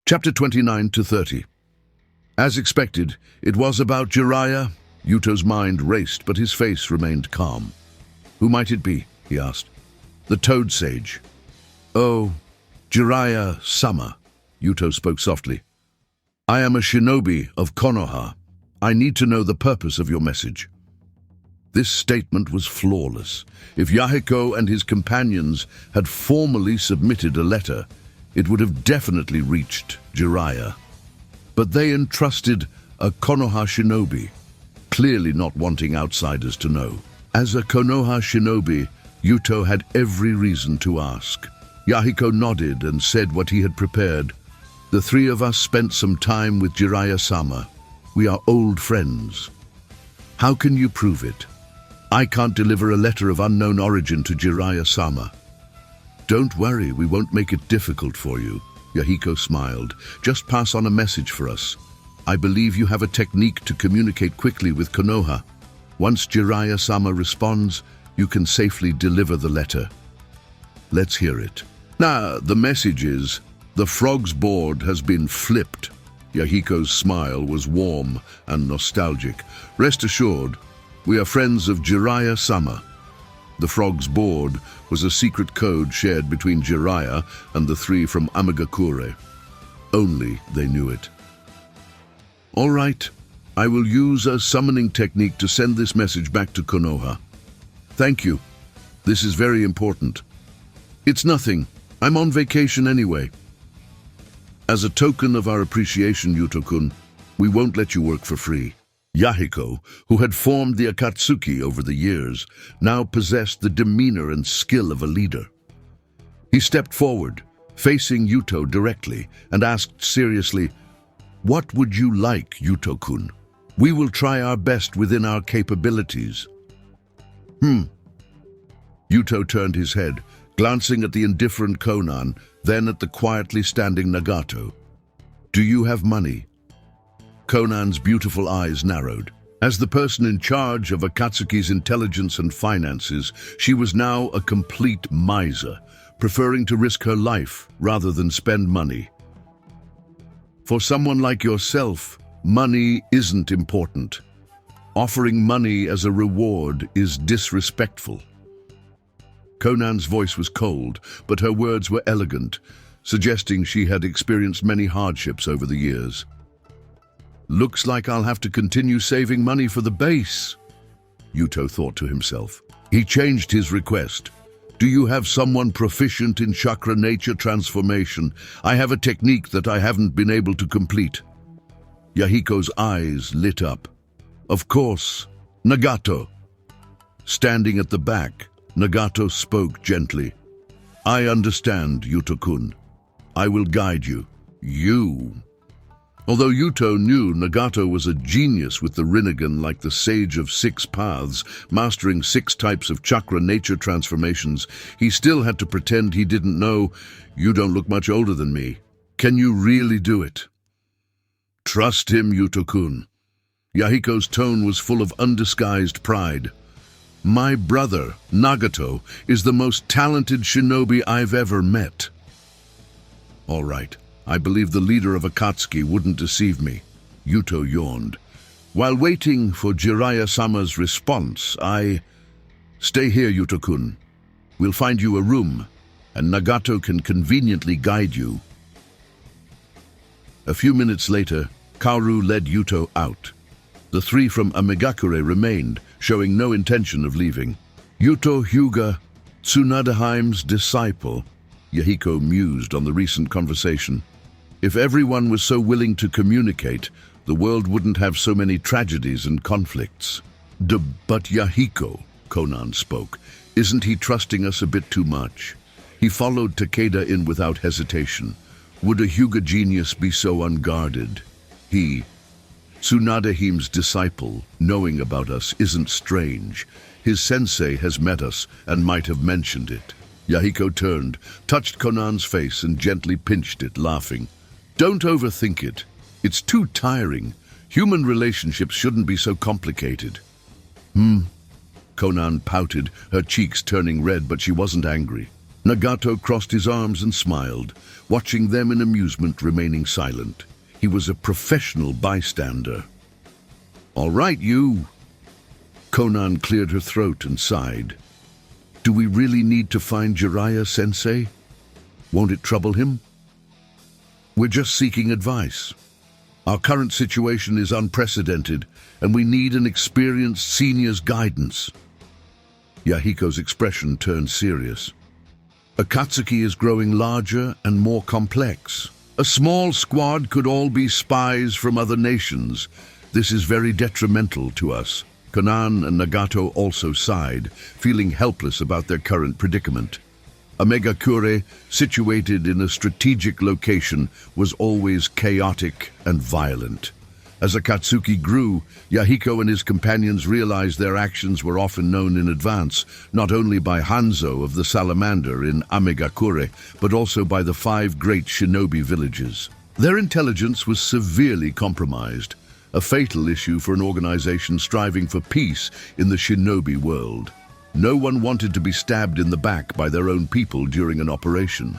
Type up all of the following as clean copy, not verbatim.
Chapter 29 to 30. As expected, it was about Jiraiya. Yuto's mind raced, but his face remained calm. Who might it be? He asked. The Toad Sage. Oh, Jiraiya-sama, Yuto spoke softly. I am a shinobi of Konoha. I need to know the purpose of your message. This statement was flawless. If Yahiko and his companions had formally submitted a letter, it would have definitely reached Jiraiya. But they entrusted a Konoha shinobi, clearly not wanting outsiders to know. As a Konoha shinobi, Yuto had every reason to ask. Yahiko nodded and said what he had prepared. The three of us spent some time with Jiraiya-sama. We are old friends. How can you prove it? I can't deliver a letter of unknown origin to Jiraiya-sama. Don't worry, we won't make it difficult for you. Yahiko smiled. Just pass on a message for us. I believe you have a technique to communicate quickly with Konoha. Once Jiraiya-sama responds, you can safely deliver the letter. Let's hear it. Now, the message is, the frog's board has been flipped. Yahiko's smile was warm and nostalgic. Rest assured, we are friends of Jiraiya-sama. The frog's board was a secret code shared between Jiraiya and the three from Amigakure. Only they knew it. All right, I will use a summoning technique to send this message back to Konoha. Thank you. This is very important. It's nothing. I'm on vacation anyway. As a token of our appreciation, Yuto-kun, we won't let you work for free. Yahiko, who had formed the Akatsuki over the years, now possessed the demeanor and skill of a leader. He stepped forward, facing Yuto directly, and asked seriously, "What would you like, Yuto-kun? We will try our best within our capabilities." Yuto turned his head, glancing at the indifferent Konan, then at the quietly standing Nagato. "Do you have money?" Konan's beautiful eyes narrowed. As the person in charge of Akatsuki's intelligence and finances, she was now a complete miser, preferring to risk her life rather than spend money. For someone like yourself, money isn't important. Offering money as a reward is disrespectful. Konan's voice was cold, but her words were elegant, suggesting she had experienced many hardships over the years. Looks like I'll have to continue saving money for the base, Yuto thought to himself. He changed his request. Do you have someone proficient in chakra nature transformation? I have a technique that I haven't been able to complete. Yahiko's eyes lit up. Of course, Nagato. Standing at the back, Nagato spoke gently. I understand, Yuto-kun. I will guide you. You. Although Yuto knew Nagato was a genius with the Rinnegan like the Sage of Six Paths, mastering 6 types of chakra nature transformations, he still had to pretend he didn't know. You don't look much older than me. Can you really do it? Trust him, Yuto-kun. Yahiko's tone was full of undisguised pride. My brother, Nagato, is the most talented shinobi I've ever met. All right. I believe the leader of Akatsuki wouldn't deceive me. Yuto yawned. While waiting for Jiraiya-sama's response, Stay here, Yuto-kun. We'll find you a room, and Nagato can conveniently guide you. A few minutes later, Kaoru led Yuto out. The three from Amigakure remained, showing no intention of leaving. Yuto Hyuga, Tsunadeheim's disciple, Yahiko mused on the recent conversation. If everyone was so willing to communicate, the world wouldn't have so many tragedies and conflicts. But Yahiko, Konan spoke, isn't he trusting us a bit too much? He followed Takeda in without hesitation. Would a Hyuga genius be so unguarded? He, Tsunadeheim's disciple, knowing about us isn't strange. His sensei has met us and might have mentioned it. Yahiko turned, touched Konan's face and gently pinched it, laughing. Don't overthink it. It's too tiring. Human relationships shouldn't be so complicated. Konan pouted, her cheeks turning red, but she wasn't angry. Nagato crossed his arms and smiled, watching them in amusement, remaining silent. He was a professional bystander. "All right, you." Konan cleared her throat and sighed. "Do we really need to find Jiraiya-sensei? Won't it trouble him? We're just seeking advice. Our current situation is unprecedented, and we need an experienced senior's guidance." Yahiko's expression turned serious. "Akatsuki is growing larger and more complex. A small squad could all be spies from other nations. This is very detrimental to us." Konan and Nagato also sighed, feeling helpless about their current predicament. Amegakure, situated in a strategic location, was always chaotic and violent. As Akatsuki grew, Yahiko and his companions realized their actions were often known in advance, not only by Hanzo of the Salamander in Amegakure, but also by the 5 great shinobi villages. Their intelligence was severely compromised, a fatal issue for an organization striving for peace in the shinobi world. No one wanted to be stabbed in the back by their own people during an operation.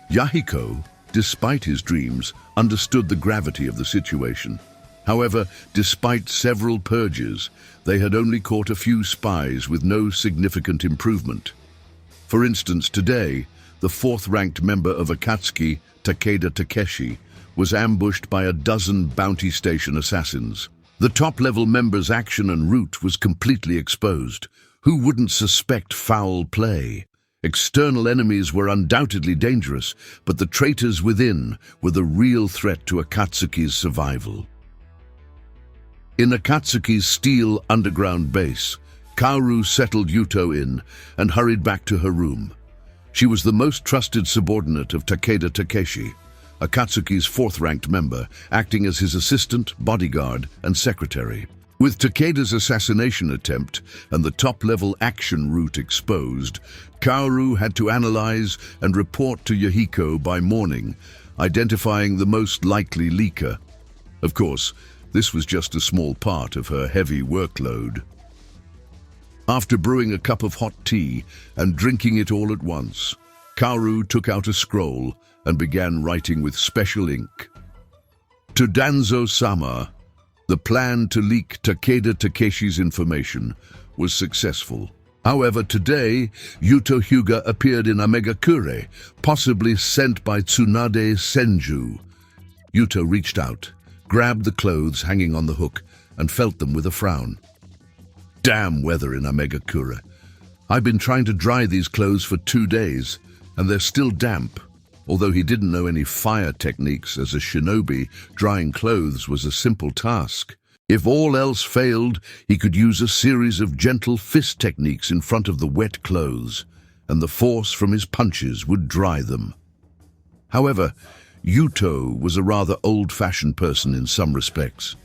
Yahiko, despite his dreams, understood the gravity of the situation. However, despite several purges, they had only caught a few spies with no significant improvement. For instance, today, the 4th-ranked member of Akatsuki, Takeda Takeshi, was ambushed by a dozen bounty station assassins. The top-level member's action and route was completely exposed. Who wouldn't suspect foul play? External enemies were undoubtedly dangerous, but the traitors within were the real threat to Akatsuki's survival. In Akatsuki's steel underground base, Kaoru settled Yuto in and hurried back to her room. She was the most trusted subordinate of Takeda Takeshi, Akatsuki's 4th-ranked member, acting as his assistant, bodyguard, and secretary. With Takeda's assassination attempt and the top-level action route exposed, Kaoru had to analyze and report to Yahiko by morning, identifying the most likely leaker. Of course, this was just a small part of her heavy workload. After brewing a cup of hot tea and drinking it all at once, Kaoru took out a scroll and began writing with special ink. To Danzo-sama, the plan to leak Takeda Takeshi's information was successful. However, today, Yuto Hyuga appeared in Amegakure, possibly sent by Tsunade Senju. Yuto reached out, grabbed the clothes hanging on the hook, and felt them with a frown. Damn weather in Amegakure. I've been trying to dry these clothes for 2 days, and they're still damp. Although he didn't know any fire techniques as a shinobi, drying clothes was a simple task. If all else failed, he could use a series of gentle fist techniques in front of the wet clothes, and the force from his punches would dry them. However, Yuto was a rather old-fashioned person in some respects.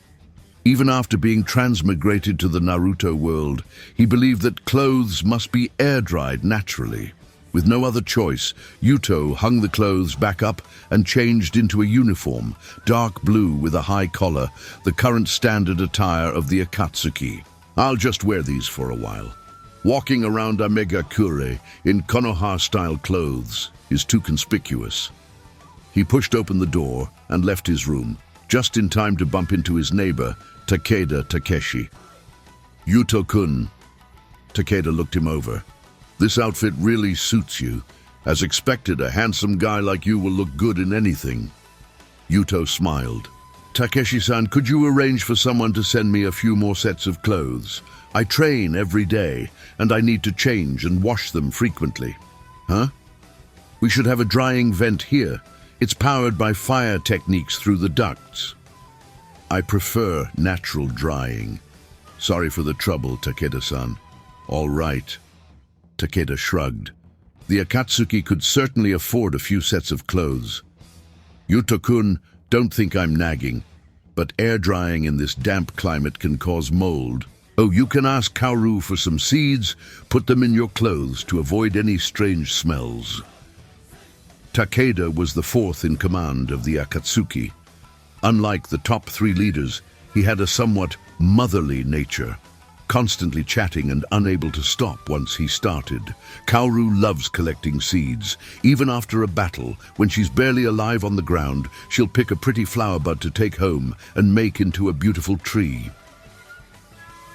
Even after being transmigrated to the Naruto world, he believed that clothes must be air-dried naturally. With no other choice, Yuto hung the clothes back up and changed into a uniform, dark blue with a high collar, the current standard attire of the Akatsuki. I'll just wear these for a while. Walking around Amegakure in Konoha-style clothes is too conspicuous. He pushed open the door and left his room, just in time to bump into his neighbor, Takeda Takeshi. "Yuto-kun." Takeda looked him over. "This outfit really suits you. As expected, a handsome guy like you will look good in anything." Yuto smiled. "Takeshi-san, could you arrange for someone to send me a few more sets of clothes? I train every day, and I need to change and wash them frequently." "Huh? We should have a drying vent here. It's powered by fire techniques through the ducts." "I prefer natural drying. Sorry for the trouble, Takeda-san." "All right." Takeda shrugged. The Akatsuki could certainly afford a few sets of clothes. "Yuto-kun, don't think I'm nagging, but air drying in this damp climate can cause mold. Oh, you can ask Kaoru for some seeds, put them in your clothes to avoid any strange smells." Takeda was the 4th in command of the Akatsuki. Unlike the top 3 leaders, he had a somewhat motherly nature. constantly chatting and unable to stop once he started. Kaoru loves collecting seeds. Even after a battle, when she's barely alive on the ground, she'll pick a pretty flower bud to take home and make into a beautiful tree.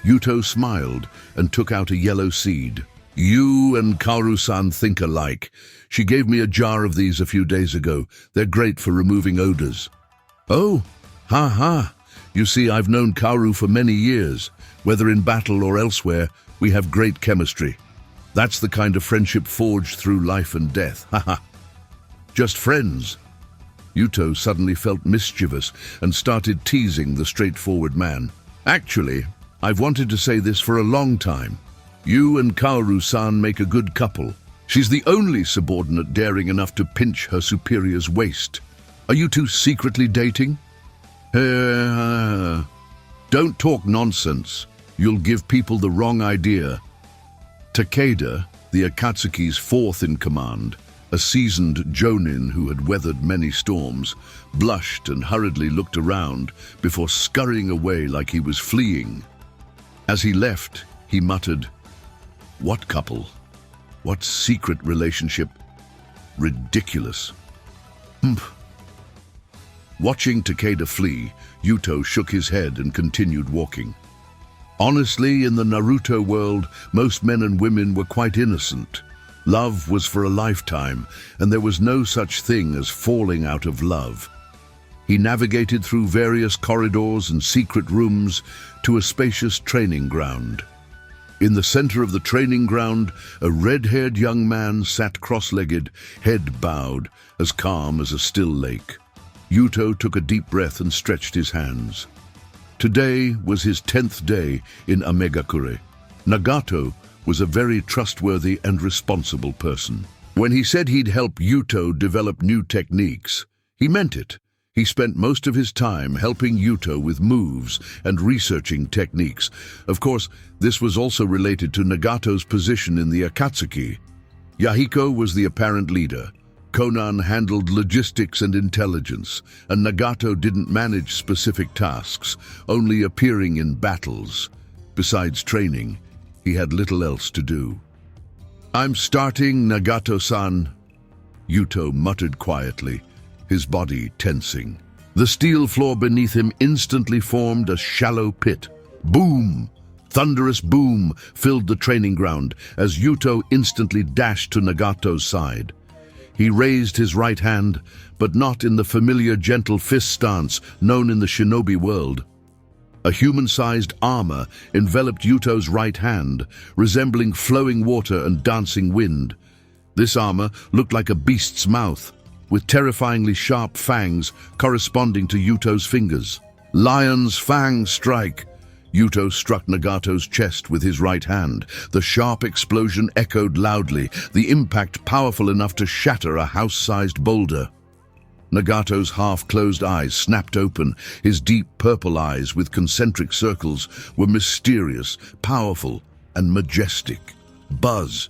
Yuto smiled and took out a yellow seed. You and Kaoru-san think alike. She gave me a jar of these a few days ago. They're great for removing odors. Oh, ha ha. You see, I've known Kaoru for many years. Whether in battle or elsewhere, we have great chemistry. That's the kind of friendship forged through life and death. Haha. Just friends. Yuto suddenly felt mischievous and started teasing the straightforward man. Actually, I've wanted to say this for a long time. You and Kaoru-san make a good couple. She's the only subordinate daring enough to pinch her superior's waist. Are you two secretly dating? Don't talk nonsense. You'll give people the wrong idea. Takeda, the Akatsuki's fourth in command, a seasoned jonin who had weathered many storms, blushed and hurriedly looked around before scurrying away like he was fleeing. As he left, he muttered, "What couple? What secret relationship? Ridiculous." Humph. Watching Takeda flee, Yuto shook his head and continued walking. Honestly, in the Naruto world, most men and women were quite innocent. Love was for a lifetime, and there was no such thing as falling out of love. He navigated through various corridors and secret rooms to a spacious training ground. In the center of the training ground, a red-haired young man sat cross-legged, head bowed, as calm as a still lake. Yuto took a deep breath and stretched his hands. Today was his 10th day in Amegakure. Nagato was a very trustworthy and responsible person. When he said he'd help Yuto develop new techniques, he meant it. He spent most of his time helping Yuto with moves and researching techniques. Of course, this was also related to Nagato's position in the Akatsuki. Yahiko was the apparent leader. Konan handled logistics and intelligence, and Nagato didn't manage specific tasks, only appearing in battles. Besides training, he had little else to do. "I'm starting, Nagato-san," Yuto muttered quietly, his body tensing. The steel floor beneath him instantly formed a shallow pit. Boom! Thunderous boom filled the training ground as Yuto instantly dashed to Nagato's side. He raised his right hand, but not in the familiar gentle fist stance known in the shinobi world. A human-sized armor enveloped Yuto's right hand, resembling flowing water and dancing wind. This armor looked like a beast's mouth, with terrifyingly sharp fangs corresponding to Yuto's fingers. Lion's Fang Strike! Yuto struck Nagato's chest with his right hand. The sharp explosion echoed loudly, the impact powerful enough to shatter a house-sized boulder. Nagato's half-closed eyes snapped open. His deep purple eyes with concentric circles were mysterious, powerful, and majestic. Buzz!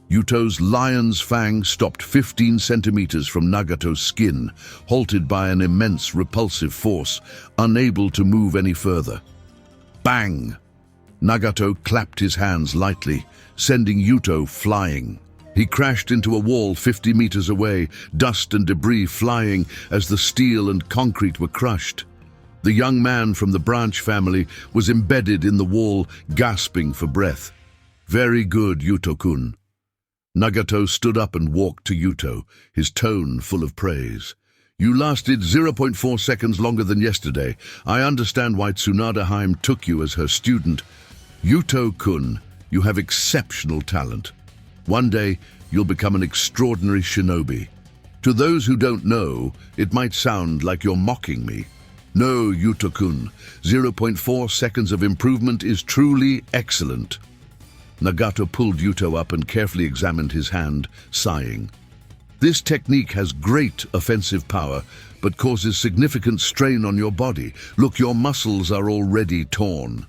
Yuto's lion's fang stopped 15 centimeters from Nagato's skin, halted by an immense repulsive force, unable to move any further. Bang! Nagato clapped his hands lightly, sending Yuto flying. He crashed into a wall 50 meters away, dust and debris flying as the steel and concrete were crushed. The young man from the branch family was embedded in the wall, gasping for breath. "Very good, Yuto-kun." Nagato stood up and walked to Yuto, his tone full of praise. "You lasted 0.4 seconds longer than yesterday. I understand why Tsunade Haim took you as her student. Yuto-kun, you have exceptional talent. One day, you'll become an extraordinary shinobi. To those who don't know, it might sound like you're mocking me. No, Yuto-kun, 0.4 seconds of improvement is truly excellent." Nagato pulled Yuto up and carefully examined his hand, sighing. "This technique has great offensive power, but causes significant strain on your body. Look, your muscles are already torn."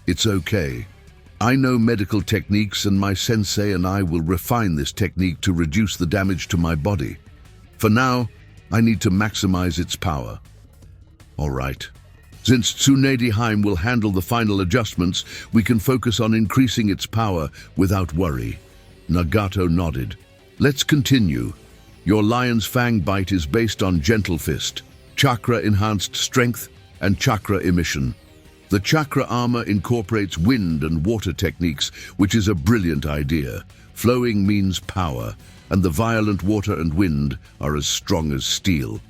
"It's okay. I know medical techniques, and my sensei and I will refine this technique to reduce the damage to my body. For now, I need to maximize its power." "All right. Since Tsunade will handle the final adjustments, we can focus on increasing its power without worry. Nagato nodded. Let's continue. Your Lion's Fang bite is based on Gentle Fist, chakra-enhanced strength, and chakra emission. The chakra armor incorporates wind and water techniques, which is a brilliant idea. Flowing means power, and the violent water and wind are as strong as steel.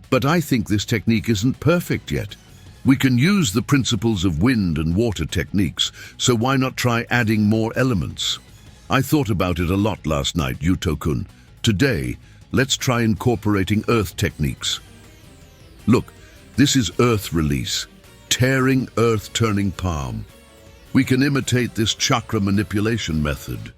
But I think this technique isn't perfect yet. We can use the principles of wind and water techniques, so why not try adding more elements? I thought about it a lot last night, Yuto-kun. Today, let's try incorporating earth techniques. Look, this is earth release, tearing earth turning palm. We can imitate this chakra manipulation method.